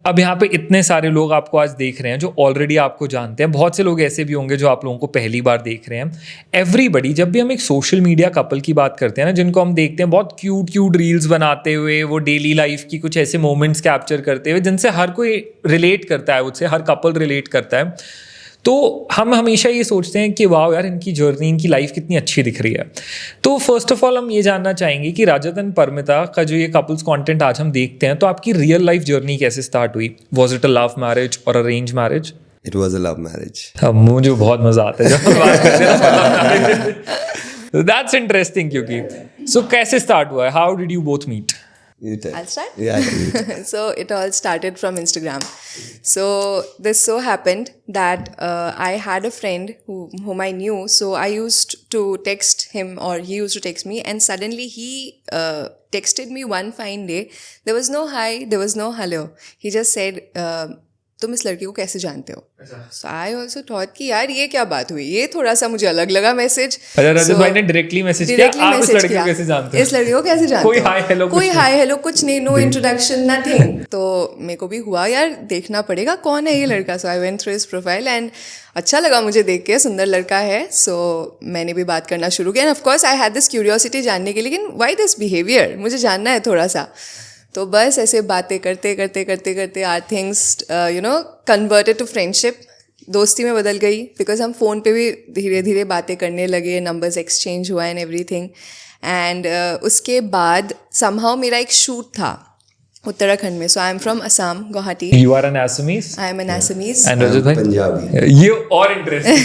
अब यहाँ पे इतने सारे लोग आपको आज देख रहे हैं जो ऑलरेडी आपको जानते हैं, बहुत से लोग ऐसे भी होंगे जो आप लोगों को पहली बार देख रहे हैं। एवरीबडी, जब भी हम एक सोशल मीडिया कपल की बात करते हैं ना, जिनको हम देखते हैं बहुत क्यूट क्यूट रील्स बनाते हुए, वो डेली लाइफ की कुछ ऐसे मोमेंट्स कैप्चर करते हुए जिनसे हर कोई रिलेट करता है, उससे हर कपल रिलेट करता है, तो हम हमेशा ये सोचते हैं कि वाह यार, इनकी जर्नी, इनकी लाइफ कितनी अच्छी दिख रही है। तो फर्स्ट ऑफ ऑल हम ये जानना चाहेंगे कि रजत एंड परमिता का जो ये कपल्स कंटेंट आज हम देखते हैं, तो आपकी रियल लाइफ जर्नी कैसे स्टार्ट हुई? Was it a love marriage और arrange marriage? It was a love marriage. मुझे बहुत मजा आता है जब बात करते हैं। दैट्स इंटरेस्टिंग, क्योंकि सो कैसे स्टार्ट हुआ है? How did you both meet? I'll start? Yeah. So it all started from Instagram. So this so happened that I had a friend whom I knew. So I used to text him, or he used to text me, and suddenly he texted me one fine day. There was no hi, there was no hello. He just said, तुम इस लड़की को कैसे जानते हो? So I also thought कि यार ये क्या बात हुई, ये थोड़ा सा मुझे अलग लगा मैसेज। अच्छा, रजत भाई ने डायरेक्टली मैसेज किया, आप इस लड़की को कैसे जानते हो? इस लड़की को कैसे जानते हो? कोई हाय हेलो कुछ नहीं, नो इंट्रोडक्शन, नथिंग। तो मेरे को भी हुआ यार देखना पड़ेगा कौन है ये लड़का। So I went through his profile and अच्छा लगा मुझे देख के, सुंदर लड़का है। सो मैंने भी बात करना शुरू किया end of course I had this curiosity जानने के, लेकिन व्हाई दिस बिहेवियर, मुझे जानना है थोड़ा सा। तो बस ऐसे बातें करते करते करते करते our things converted to friendship, दोस्ती में बदल गई। बिकॉज हम फ़ोन पे भी धीरे धीरे बातें करने लगे, नंबर्स एक्सचेंज हुआ एंड एवरीथिंग। एंड उसके बाद समहाउ मेरा एक शूट था उत्तराखंड में। So I am from Assam, Guwahati. You are an Assamese? I am an Assamese. And Rajat bhai? Punjabi. ये और interesting.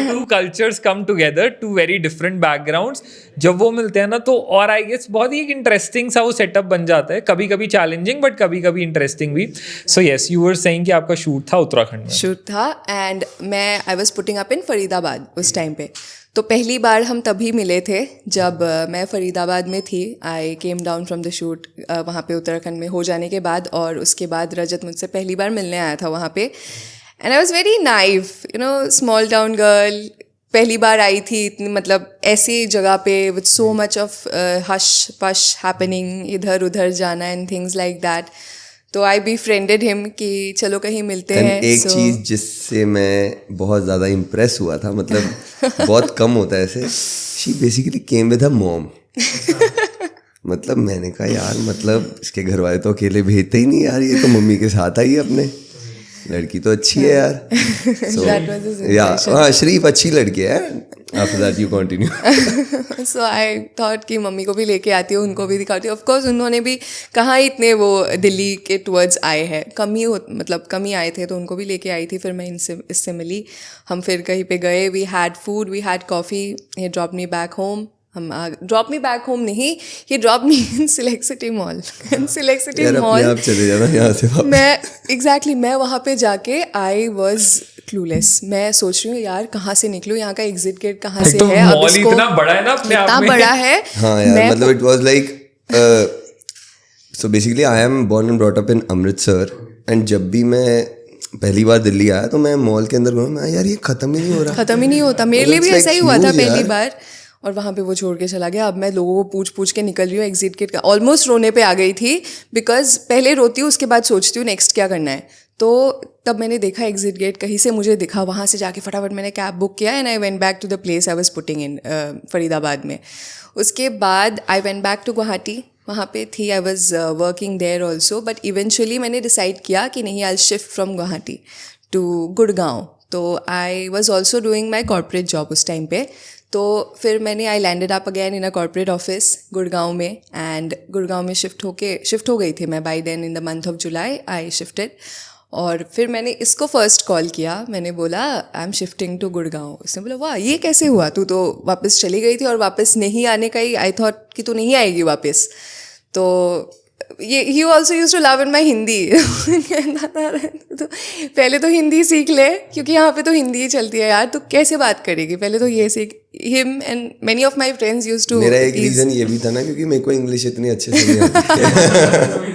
Two cultures come together, two very different backgrounds. जब वो मिलते हैं ना, तो और आई गेस बहुत ही एक इंटरेस्टिंग सा वो सेटअप बन जाता है, कभी कभी चैलेंजिंग बट कभी कभी इंटरेस्टिंग भी। So yes, you were saying कि आपका शूट था उत्तराखंड में। शूट था and I was putting up in Faridabad उस टाइम पे। तो पहली बार हम तभी मिले थे जब मैं फरीदाबाद में थी। I came down from the shoot वहाँ पे उत्तराखंड में हो जाने के बाद, और उसके बाद रजत मुझसे पहली बार मिलने आया था वहाँ पे। And I was very naive, small town girl, पहली बार आई थी इतनी, मतलब ऐसी जगह पे with so much of hush push happening, इधर उधर जाना एंड थिंग्स लाइक दैट। तो आई बी फ्रेंडेड हिम कि चलो कहीं मिलते हैं। एक चीज़ जिससे मैं बहुत ज़्यादा इम्प्रेस हुआ था, मतलब बहुत कम होता है ऐसे, she basically came with her mom. मतलब मैंने कहा यार, मतलब इसके घर वाले तो अकेले भेजते ही नहीं यार, ये तो मम्मी के साथ आई अपने, लड़की तो अच्छी है यार। हाँ, शरीफ अच्छी लड़की है। After that you continue. So I thought कि मम्मी को भी लेके आती हूँ, उनको भी दिखाती हूँ। Of course उन्होंने भी कहाँ इतने वो दिल्ली के टूवर्ड्स आए हैं, कम ही आए थे, तो उनको भी लेके आई थी। फिर मैं इससे मिली, हम फिर कहीं पे गए, we had food, we had coffee, he drop me back home. Drop me back home नहीं, he drop me in select city mall. Select city mall आप चले जाना यहाँ से वापस। मैं वहाँ पे जाके आई वॉज क्लूलेस। मैं सोच रही हूँ यार कहाँ से निकलूँ, यहाँ का एग्जिट गेट कहाँ से तो है। अब मॉल इतना बड़ा है ना अपने आप में, इतना बड़ा है। हाँ यार, मतलब it was like so basically I am born and brought up in Amritsar, and जब भी मैं पहली बार दिल्ली आया तो मैं मॉल के अंदर गया, मैं यार ये खत्म ही नहीं होता। मेरे लिए भी ऐसा ही हुआ था पहली बार, और वहाँ पे वो छोड़ के चला गया। अब मैं लोगों को पूछ के निकल रही हूँ एग्जिट गेट का, ऑलमोस्ट रोने पे आ गई थी। बिकॉज पहले रोती हूँ, उसके बाद सोचती हूँ नेक्स्ट क्या करना है। तो तब मैंने देखा एग्जिट गेट कहीं से मुझे दिखा, वहाँ से जाके फटाफट मैंने कैब बुक किया and I went back to the place I was putting in Faridabad में। उसके बाद I went back to Guwahati, वहाँ पे थी, I was working there also. But eventually मैंने डिसाइड किया कि नहीं, I shift from Guwahati to Gurgaon. तो I was also doing my corporate job उस टाइम पे। तो फिर मैंने I landed up again in a corporate office Gurgaon में, एंड गुड़गांव में शिफ्ट हो गई थी मैं। By then in the month of July I shifted. और फिर मैंने इसको फर्स्ट कॉल किया, मैंने बोला I am shifting to Gurgaon. उसने बोला वाह ये कैसे हुआ, तू तो वापस चली गई थी और वापस नहीं आने का ही, आई थॉट कि तू नहीं आएगी वापस। तो ये he also use to love in my Hindi. तो पहले तो हिंदी सीख ले, क्योंकि यहाँ पे तो हिंदी ही चलती है यार, तो कैसे बात करेगी, पहले तो ये सीख। Him and many of my friends use to. मेरा एक रीज़न ये भी था ना, क्योंकि मेरे को इंग्लिश इतनी अच्छे से नहीं आती।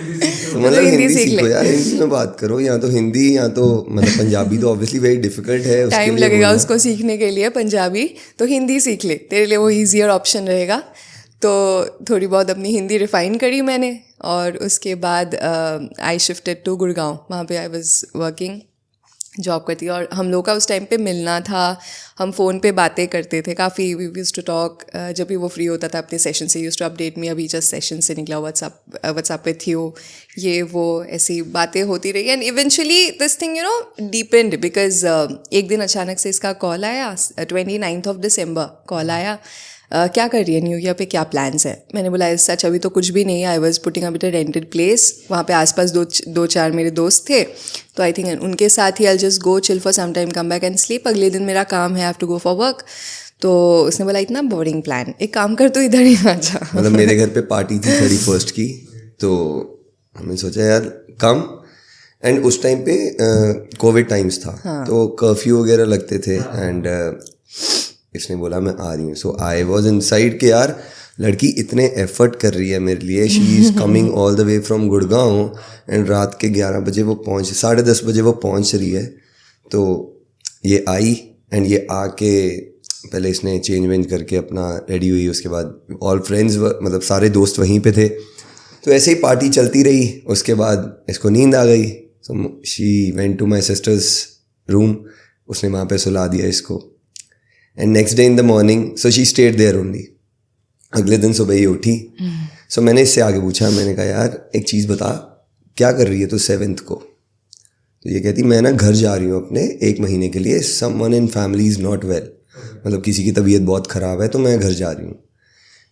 तो मतलब हिंदी सीखो यार, हिंदी में बात करो, या तो हिंदी या तो मतलब पंजाबी तो ऑब्वियसली वेरी डिफिकल्ट है, टाइम लगेगा उसको सीखने के लिए पंजाबी, तो हिंदी सीख ले, तेरे लिए वो ईजियर ऑप्शन रहेगा। तो थोड़ी बहुत अपनी हिंदी रिफ़ाइन करी मैंने, और उसके बाद आई शिफ्टेड टू गुड़गांव. वहाँ पे आई वाज वर्किंग, जॉब करती. और हम लोग का उस टाइम पे मिलना था, हम फ़ोन पे बातें करते थे काफ़ी. We used to talk. जब भी वो फ्री होता था अपने सेशन से, यूज्ड टू अपडेट मी, अभी जस्ट सेशन से निकला, व्हाट्सएप पे थी हो, ये वो ऐसी बातें होती रही. And eventually this thing depend, because एक दिन अचानक से इसका कॉल आया. 29th December कॉल आया, क्या कर रही है न्यू ईयर पे, क्या प्लान्स है. मैंने बोला सच अभी तो कुछ भी नहीं है. I was putting a bit a rented place. वहाँ पे आसपास दो चार मेरे दोस्त थे, तो आई थिंक उनके साथ ही I just go chill for some time, come back and sleep. अगले दिन मेरा काम है, I have to go for work. तो उसने बोला इतना बोरिंग प्लान, एक काम कर तो इधर ही आ जा. मतलब मेरे घर पे पार्टी थी 31st की, तो हमने सोचा यार कम. एंड उस टाइम पे कोविड टाइम्स था. हाँ. तो कर्फ्यू वगैरह लगते थे. एंड इसने बोला मैं आ रही हूँ. सो आई वॉज इनसाइड कि यार लड़की इतने एफर्ट कर रही है मेरे लिए. She is coming all the way from Gurgaon, and रात के 11 बजे वो 10:30 बजे वो पहुँच रही है. तो ये आई, एंड ये आके पहले इसने चेंज वेंज करके अपना रेडी हुई. उसके बाद ऑल फ्रेंड्स, मतलब सारे दोस्त वहीं पे थे. तो ऐसे ही पार्टी चलती रही. उसके बाद इसको नींद आ गई. So she went to my sister's room. उसने वहाँ पे सुला दिया इसको. And next day in the morning, so she stayed there only. अगले दिन सुबह ही उठी. सो मैंने इससे आगे पूछा, मैंने कहा यार एक चीज़ बता, क्या कर रही है तू 7th को. तो ये कहती मैं ना घर जा रही हूँ अपने 1 महीने के लिए. Someone in family is not well, मतलब किसी की तबीयत बहुत ख़राब है, तो मैं घर जा रही हूँ.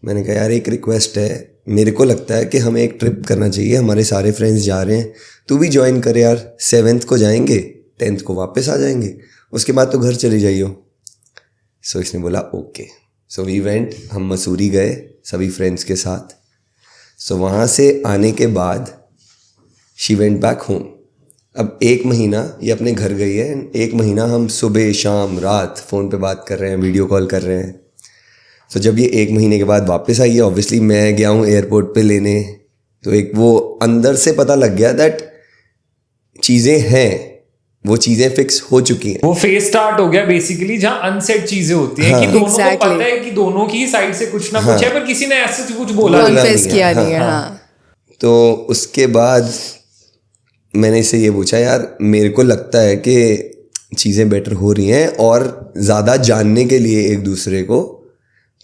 मैंने कहा यार एक रिक्वेस्ट है, मेरे को लगता है कि हमें एक ट्रिप करना चाहिए. हमारे सारे फ्रेंड्स जा रहे हैं, तू भी ज्वाइन कर यार. 7th को जाएंगे, 10th को वापस आ जाएंगे, उसके बाद तो घर चली जाइयो. सो इसने बोला ओके. सो वी वेंट, हम मसूरी गए सभी फ्रेंड्स के साथ. सो वहाँ से आने के बाद शी वेंट बैक होम. अब 1 महीना ये अपने घर गई है. 1 महीना हम सुबह शाम रात फ़ोन पे बात कर रहे हैं, वीडियो कॉल कर रहे हैं. सो जब ये 1 महीने के बाद वापस आई है, ऑब्वियसली मैं गया हूँ एयरपोर्ट पे लेने. तो एक वो अंदर से पता लग गया दैट चीज़ें हैं, वो चीज़ें फिक्स हो चुकी हैं. वो फेज स्टार्ट हो गया बेसिकली, जहाँ अनसेट चीजें होती हैं. हाँ. कि दोनों को पता है कि दोनों की साइड से कुछ ना कुछ है, पर किसी ने ऐसे कुछ बोला नहीं है. हाँ. तो उसके बाद मैंने इससे ये पूछा, यार मेरे को लगता है कि चीज़ें बेटर हो रही हैं और ज़्यादा जानने के लिए एक दूसरे को.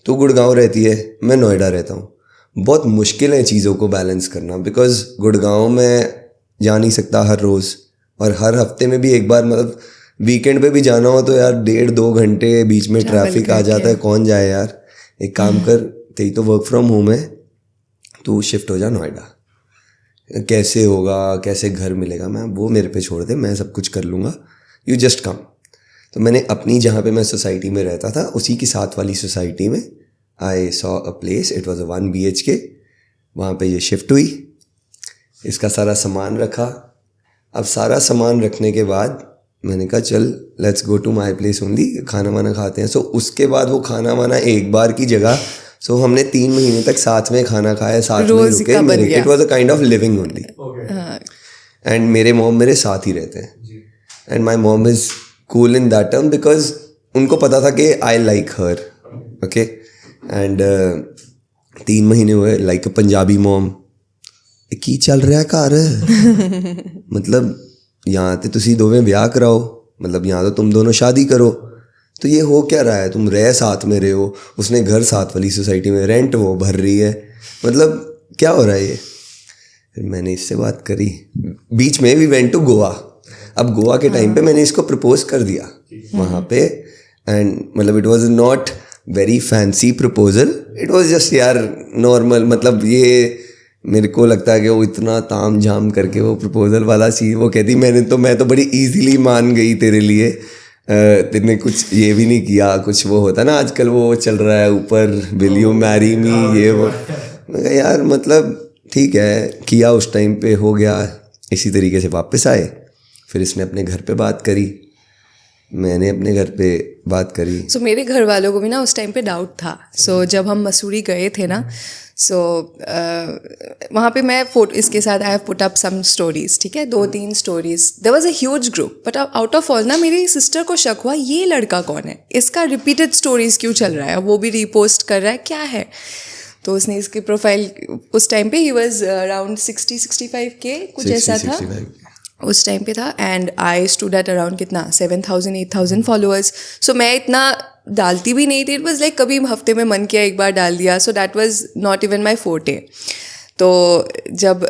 तो गुड़गांव रहती है, मैं नोएडा रहता हूँ. बहुत मुश्किल है चीज़ों को बैलेंस करना, बिकॉज गुड़गांव में जा नहीं सकता हर रोज़, और हर हफ्ते में भी एक बार, मतलब वीकेंड पे भी जाना हो तो यार 1.5-2 घंटे बीच में ट्रैफिक आ जाता है. कौन जाए यार. एक काम कर, तेरी तो वर्क फ्रॉम होम है, तू शिफ्ट हो जा नोएडा. कैसे होगा, कैसे घर मिलेगा, मैं वो मेरे पे छोड़ दे, मैं सब कुछ कर लूँगा, यू जस्ट कम. तो मैंने अपनी जहाँ पे मैं सोसाइटी में रहता था उसी की साथ वाली सोसाइटी में I saw a place. It was a 1 BHK. वहाँ पे ये शिफ्ट हुई, इसका सारा सामान रखा. अब सारा सामान रखने के बाद मैंने कहा चल let's go to my place only, खाना वाना खाते हैं. सो उसके बाद वो खाना वाना एक बार की जगह, सो हमने 3 महीने तक साथ में खाना खाया, साथ में रुके. It was a kind of living only. And मेरे मॉम मेरे साथ ही रहते हैं. And my mom is cool in that term, because उनको पता था कि I like her. Okay. And 3 महीने हुए, लाइक पंजाबी मॉम, की चल रहा है घर. मतलब यहाँ तो तुसी दोवें ब्याह कराओ, मतलब यहाँ तो तुम दोनों शादी करो. तो ये हो क्या रहा है, तुम रह साथ में रहे हो, उसने घर साथ वाली सोसाइटी में, रेंट वो भर रही है, मतलब क्या हो रहा है ये. फिर मैंने इससे बात करी. बीच में वी वेंट टू गोवा. अब गोवा के टाइम पे मैंने इसको प्रपोज कर दिया वहाँ पे. एंड मतलब it was not very fancy proposal, it was just यार नॉर्मल. मतलब ये मेरे को लगता है कि वो इतना ताम झाम करके वो प्रपोजल वाला चीज़, वो कहती मैं तो बड़ी इजीली मान गई तेरे लिए, तेने कुछ ये भी नहीं किया. कुछ वो होता ना आजकल वो चल रहा है ऊपर, विल यू मैरी मी, ये वो. मैं कहा यार मतलब ठीक है, किया उस टाइम पे, हो गया. इसी तरीके से वापस आए. फिर इसने अपने घर पे बात करी, मैंने अपने घर पे बात करी. सो मेरे घर वालों को भी ना उस टाइम पे डाउट था. सो जब हम मसूरी गए थे ना, सो वहाँ पे मैं फोटो इसके साथ I have put up some stories, ठीक है, 2-3 stories. There was a huge group, but out of all ना मेरी सिस्टर को शक हुआ, ये लड़का कौन है, इसका रिपीटेड स्टोरीज क्यों चल रहा है, वो भी रीपोस्ट कर रहा है, क्या है. तो उसने इसकी प्रोफाइल उस टाइम पे ही वॉज अराउंड 60-65K कुछ ऐसा था 65. उस टाइम पे था. And I stood at around कितना 7,000-8,000 फॉलोअर्स. सो मैं इतना डालती भी नहीं थी. इट वॉज लाइक कभी हफ्ते में मन किया एक बार डाल दिया. So that was not even my forte. तो जब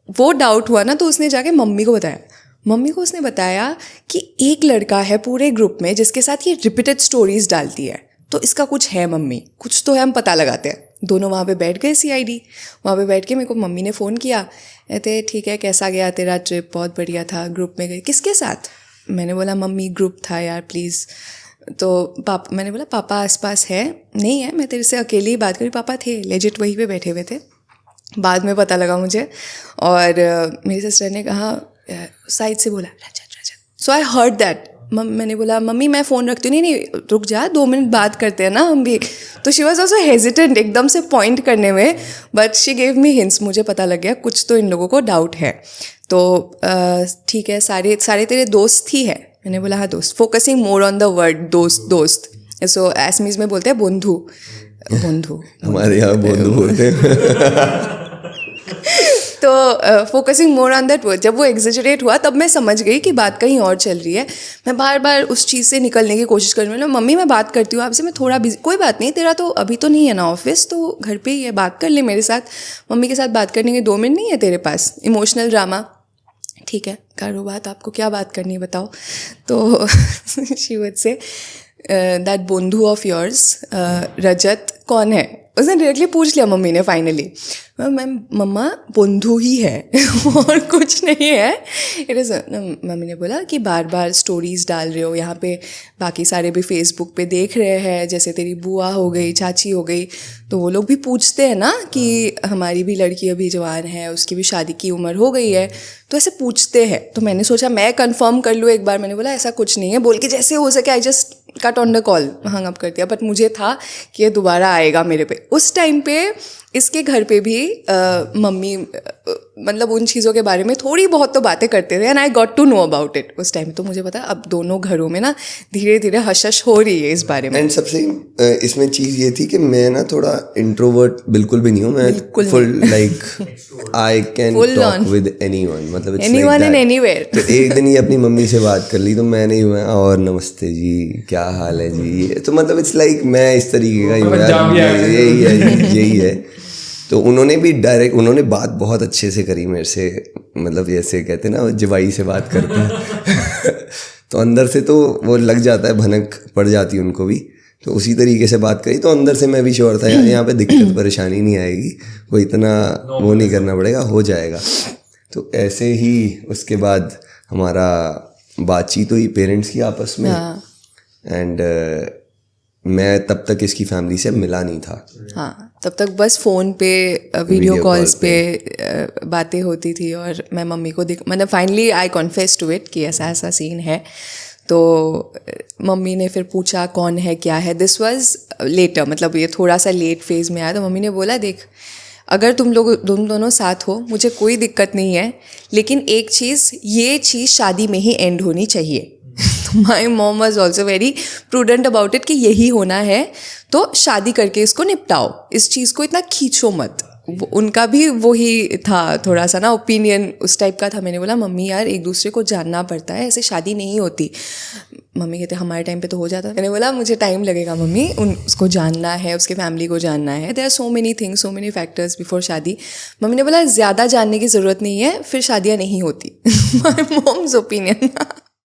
वो डाउट हुआ ना तो उसने जाके मम्मी को बताया. मम्मी को उसने बताया कि एक लड़का है पूरे ग्रुप में जिसके साथ ये रिपीटेड स्टोरीज डालती है, तो इसका कुछ है मम्मी, कुछ तो है, हम पता लगाते हैं. दोनों वहाँ पे बैठ गए CID. वहाँ पे बैठ के मेरे को मम्मी ने फ़ोन किया, कहते ठीक है कैसा गया तेरा ट्रिप, बहुत बढ़िया था, ग्रुप में गए. किसके साथ? मैंने बोला मम्मी ग्रुप था यार प्लीज़. तो मैंने बोला पापा आसपास है? नहीं है, मैं तेरे से अकेले ही बात करी. पापा थे लेजिट वहीं पे बैठे हुए थे. बाद में पता लगा मुझे. और मेरी सिस्टर ने कहा साइड से बोला रजत. सो आई हर्ड दैट. मैंने बोला मम्मी मैं फ़ोन रखती हूँ. नहीं रुक जा 2 मिनट बात करते हैं ना हम भी. तो शी वॉज ऑल्सो हेजिटेंट एकदम से पॉइंट करने में, but she gave me hints. मुझे पता लग गया कुछ तो इन लोगों को डाउट है. तो ठीक है सारे तेरे दोस्त ही है? मैंने बोला हाँ दोस्त. Focusing more on the word दोस्त. सो एसमीज में बोलते हैं बंधु. हमारे यहाँ बंधु बोलते हैं. तो focusing more on that word. जब वो एग्जेजरेट हुआ तब मैं समझ गई कि बात कहीं और चल रही है. मैं बार बार उस चीज़ से निकलने की कोशिश कर रही हूँ. मम्मी मैं बात करती हूँ आपसे, मैं थोड़ा बिजी. कोई बात नहीं, तेरा तो अभी तो नहीं है ना ऑफिस, तो घर पे ही है, बात कर ले मेरे साथ. मम्मी के साथ बात करने के 2 मिनट नहीं है तेरे पास? Emotional drama. ठीक है करो बात, आपको क्या बात करनी है बताओ. तो शी वुड से दैट बंधु ऑफ योर्स रजत कौन है? उसने डायरेक्टली पूछ लिया मम्मी ने फाइनली. मैम मम्मा बंधु ही है और कुछ नहीं है. It is. मम्मी ने बोला कि बार बार स्टोरीज़ डाल रहे हो यहाँ पे, बाकी सारे भी फेसबुक पे देख रहे हैं, जैसे तेरी बुआ हो गई, चाची हो गई, तो वो लोग भी पूछते हैं ना कि हमारी भी लड़की अभी जवान है, उसकी भी शादी की उम्र हो गई है, तो ऐसे पूछते हैं. तो मैंने सोचा मैं कंफर्म कर लूँ एक बार. मैंने बोला ऐसा कुछ नहीं है बोल के जैसे हो सके I just cut on the call, hung up कर दिया. बट मुझे था कि ये दोबारा आएगा मेरे पे. उस टाइम पे इसके घर पे भी मम्मी मतलब उन चीज़ों के बारे में थोड़ी बहुत तो बातें करते थे. And I got to know about it उस टाइम. तो मुझे पता अब दोनों घरों में ना धीरे धीरे हशश हो रही है इस बारे में. एंड सबसे इसमें चीज़ ये थी कि मैं ना थोड़ा इंट्रोवर्ट बिल्कुल भी नहीं हूँ. मैं full like I can talk with anyone, मतलब एनीवन एंड एनीवेयर. तो एक दिन ये अपनी मम्मी से बात कर ली तो मैंने ही और नमस्ते जी क्या हाल है जी, तो मतलब इट्स लाइक मैं इस तरीके का यही है. तो उन्होंने बात बहुत अच्छे से करी मेरे से, मतलब जैसे कहते हैं ना जवाई से बात करते हैं तो अंदर से तो वो लग जाता है, भनक पड़ जाती है उनको भी. तो उसी तरीके से बात करी तो अंदर से मैं भी श्योर था यार यहाँ पे दिक्कत परेशानी नहीं आएगी, कोई इतना वो नहीं करना पड़ेगा, हो जाएगा. तो ऐसे ही उसके बाद हमारा बातचीत हुई पेरेंट्स की आपस में. एंड मैं तब तक इसकी फैमिली से मिला नहीं था. हाँ तब तक बस फ़ोन पे वीडियो कॉल्स पे बातें होती थी. और मैं मम्मी को मतलब finally I confess to it कि ऐसा ऐसा सीन है. तो मम्मी ने फिर पूछा कौन है क्या है. दिस वाज लेटर, मतलब ये थोड़ा सा लेट फेज़ में आया. तो मम्मी ने बोला देख अगर तुम दोनों साथ हो मुझे कोई दिक्कत नहीं है, लेकिन एक चीज़, ये चीज़ शादी में ही एंड होनी चाहिए. My mom was also very prudent about it कि यही होना है तो शादी करके इसको निपटाओ, इस चीज़ को इतना खींचो मत. उनका भी वही था थोड़ा सा ना ओपिनियन उस टाइप का था. मैंने बोला मम्मी यार एक दूसरे को जानना पड़ता है, ऐसे शादी नहीं होती. मम्मी कहते हमारे टाइम पे तो हो जाता. मैंने बोला मुझे टाइम लगेगा मम्मी, उसको जानना है, उसके फैमिली को जानना है. There are so many things, so many factors before शादी. मम्मी ने बोला ज़्यादा जानने की ज़रूरत नहीं है, फिर शादियाँ नहीं होती. My mom's opinion.